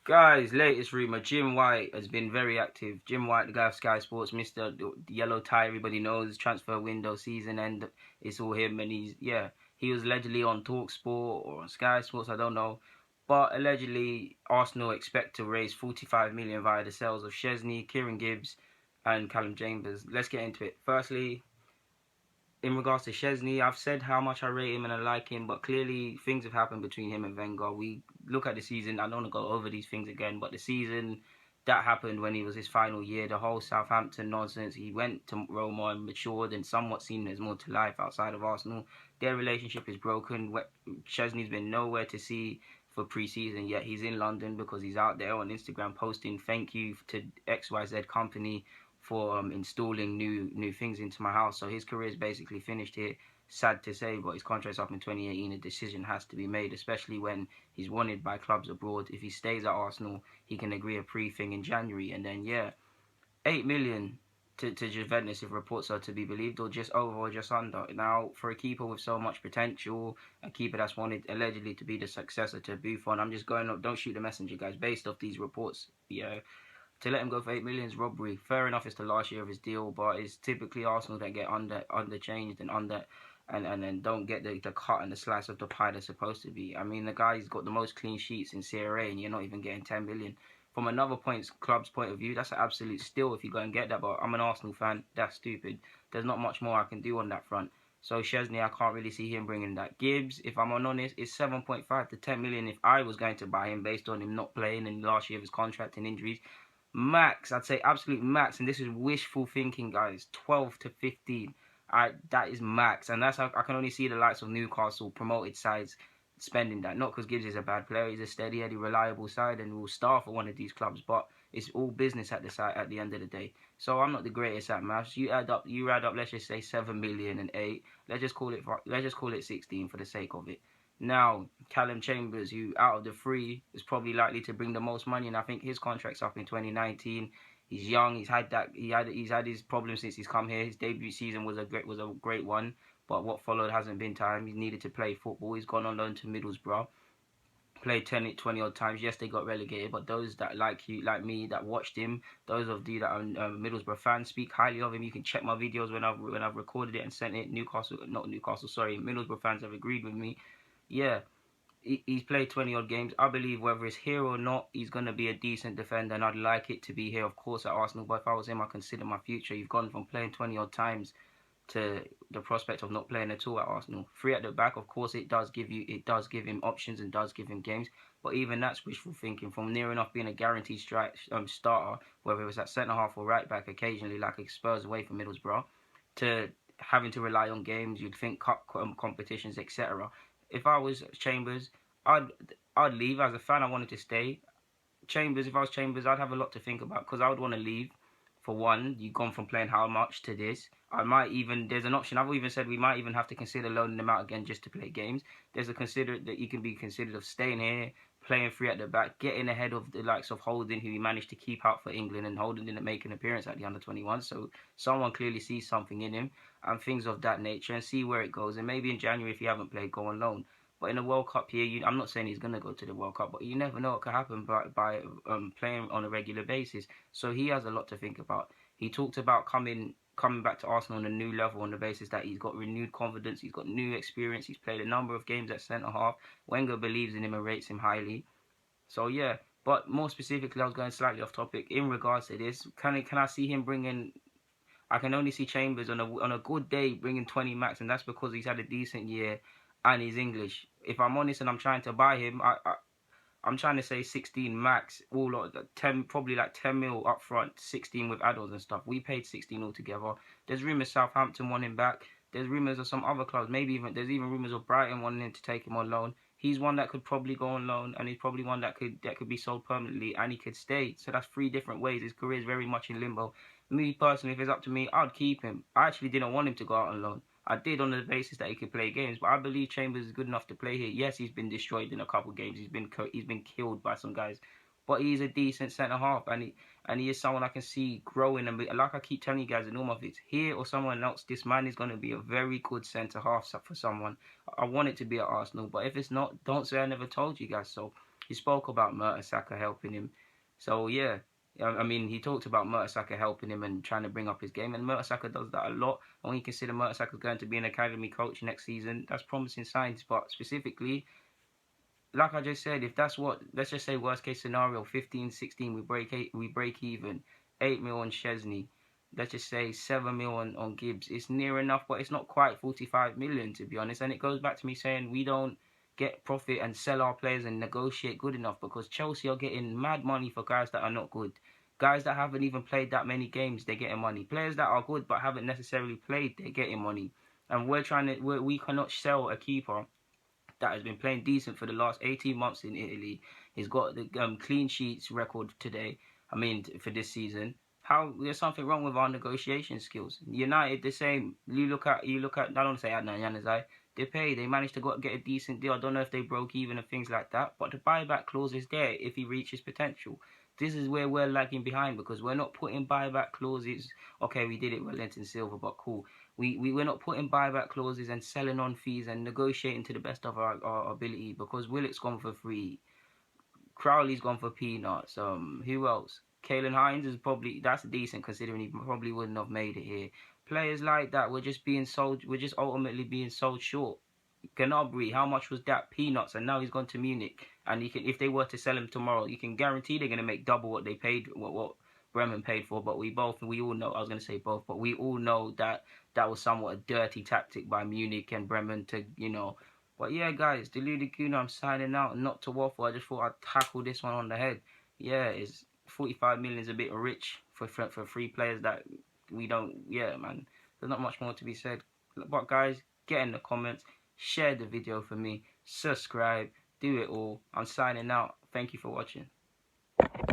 Guys, latest rumour, Jim White has been very active. Jim White, the guy of Sky Sports, Mr. The Yellow Tie, everybody knows, transfer window, season end, it's all him. And he was allegedly on TalkSport or on Sky Sports, I don't know. But allegedly, Arsenal expect to raise 45 million via the sales of Szczesny, Kieran Gibbs, and Callum Chambers. Let's get into it. Firstly, in regards to Szczesny, I've said how much I rate him and I like him, but clearly things have happened between him and Wenger. We look at the season, I don't want to go over these things again, but the season that happened when he was his final year, the whole Southampton nonsense, he went to Roma and matured and somewhat seen there's more to life outside of Arsenal. Their relationship is broken. Szczesny's been nowhere to see for pre-season, yet he's in London because he's out there on Instagram posting thank you to XYZ company for installing new things into my house. So his career is basically finished here. Sad to say, but his contract's up in 2018. A decision has to be made, especially when he's wanted by clubs abroad. If he stays at Arsenal, he can agree a pre-thing in January. And then, 8 million to Juventus if reports are to be believed, or just over or just under. Now, for a keeper with so much potential, a keeper that's wanted allegedly to be the successor to Buffon, I'm just going up, don't shoot the messenger, guys, based off these reports, to let him go for 8 million is robbery. Fair enough, it's the last year of his deal, but it's typically Arsenal that get underchanged and then don't get the cut and the slice of the pie they're supposed to be. I mean, the guy's got the most clean sheets in Serie A, and you're not even getting 10 million. From another club's point of view, that's an absolute steal if you go and get that. But I'm an Arsenal fan. That's stupid. There's not much more I can do on that front. So Szczesny, I can't really see him bringing that. Gibbs, if I'm honest, is 7.5 to 10 million if I was going to buy him based on him not playing in the last year of his contract and injuries. Max, I'd say absolute max, and this is wishful thinking, guys, 12 to 15. That is max, and that's how I can only see the likes of Newcastle promoted sides spending that. Not because Gibbs is a bad player, he's a steady, Eddie, reliable side, and will star for one of these clubs. But it's all business at the side at the end of the day. So I'm not the greatest at maths. You add up. Let's just say 7 million and 8. Let's just call it 16 for the sake of it. Now, Callum Chambers, who out of the three is probably likely to bring the most money, and I think his contract's up in 2019. He's young. He's had his problems since he's come here. His debut season was a great one, but what followed hasn't been time. He needed to play football. He's gone on loan to Middlesbrough, played 20 odd times. Yes, they got relegated, but those that like me, that watched him, those of you that are Middlesbrough fans, speak highly of him. You can check my videos when I've recorded it and sent it. Middlesbrough fans have agreed with me. Yeah, he's played 20 odd games. I believe whether it's here or not, he's going to be a decent defender, and I'd like it to be here, of course, at Arsenal. But if I was him, I consider my future. You've gone from playing 20 odd times to the prospect of not playing at all at Arsenal. Free at the back, of course, it does give him options and does give him games. But even that's wishful thinking. From near enough being a guaranteed starter, whether it was at centre half or right back, occasionally like a Spurs away from Middlesbrough, to having to rely on games, you'd think cup competitions, etc. If I was Chambers, I'd leave. As a fan, I wanted to stay. Chambers, if I was Chambers, I'd have a lot to think about because I would want to leave. For one, you've gone from playing how much to this. There's an option. I've even said we might even have to consider loaning them out again just to play games. There's that you can be considered of staying here, playing free at the back, getting ahead of the likes of Holding, who he managed to keep out for England, and Holding didn't make an appearance at the under-21. So someone clearly sees something in him and things of that nature, and see where it goes. And maybe in January, if you haven't played, go on loan. But in a World Cup year, I'm not saying he's going to go to the World Cup, but you never know what could happen by playing on a regular basis. So he has a lot to think about. He talked about coming back to Arsenal on a new level on the basis that he's got renewed confidence, he's got new experience, he's played a number of games at centre-half. Wenger believes in him and rates him highly. So, yeah. But more specifically, I was going slightly off topic. In regards to this, can I see him bringing... I can only see Chambers on a good day bringing 20 max, and that's because he's had a decent year and he's English. If I'm honest and I'm trying to buy him, I'm trying to say 16 max, probably like 10 mil up front, 16 with add-ons and stuff. We paid 16 altogether. There's rumours Southampton want him back. There's rumours of some other clubs. There's even rumours of Brighton wanting him to take him on loan. He's one that could probably go on loan, and he's probably one that could be sold permanently, and he could stay. So that's 3 different ways. His career is very much in limbo. Me personally, if it's up to me, I'd keep him. I actually didn't want him to go out on loan. I did on the basis that he could play games, but I believe Chambers is good enough to play here. Yes, he's been destroyed in a couple of games. He's been killed by some guys, but he's a decent centre half, and he is someone I can see growing. And like I keep telling you guys in all my videos, here or someone else, this man is going to be a very good centre half for someone. I want it to be at Arsenal, but if it's not, don't say I never told you guys. So he spoke about Mertesacker helping him. So yeah, I mean, he talked about Mertesacker helping him and trying to bring up his game, and Mertesacker does that a lot. And when you consider Mertesacker going to be an academy coach next season, that's promising signs. But specifically, like I just said, if that's what, let's just say worst case scenario, 15, 16, we break even, 8 mil on Szczesny, let's just say 7 mil on Gibbs. It's near enough, but it's not quite 45 million to be honest. And it goes back to me saying we don't get profit and sell our players and negotiate good enough, because Chelsea are getting mad money for guys that are not good. Guys that haven't even played that many games, they're getting money. Players that are good but haven't necessarily played, they're getting money. And we cannot sell a keeper that has been playing decent for the last 18 months in Italy. He's got the clean sheets record today. I mean, for this season. How there's something wrong with our negotiation skills. United the same. You look at. I don't want to say Adnan Januzaj. They managed to get a decent deal. I don't know if they broke even and things like that, but the buyback clause is there if he reaches potential. This is where we're lagging behind, because we're not putting buyback clauses. Okay, we did it with Lenton Silva, but cool. We're not putting buyback clauses and selling on fees and negotiating to the best of our ability, because Willock's gone for free. Crowley's gone for peanuts. Who else? Kalen Hines is probably, that's decent considering he probably wouldn't have made it here. Players like that, we're just ultimately being sold short. Gnabry, how much was that? Peanuts, and now he's gone to Munich. And you can, if they were to sell him tomorrow, you can guarantee they're going to make double what they paid, what Bremen paid for. But we all know, I was going to say both, but we all know that that was somewhat a dirty tactic by Munich and Bremen to, But yeah, guys, Deluded Kuna, I'm signing out. Not to waffle, I just thought I'd tackle this one on the head. Yeah, it's 45 million is a bit rich for three players that we don't. Yeah, man, there's not much more to be said. But guys, get in the comments, share the video for me, subscribe, do it all. I'm signing out. Thank you for watching.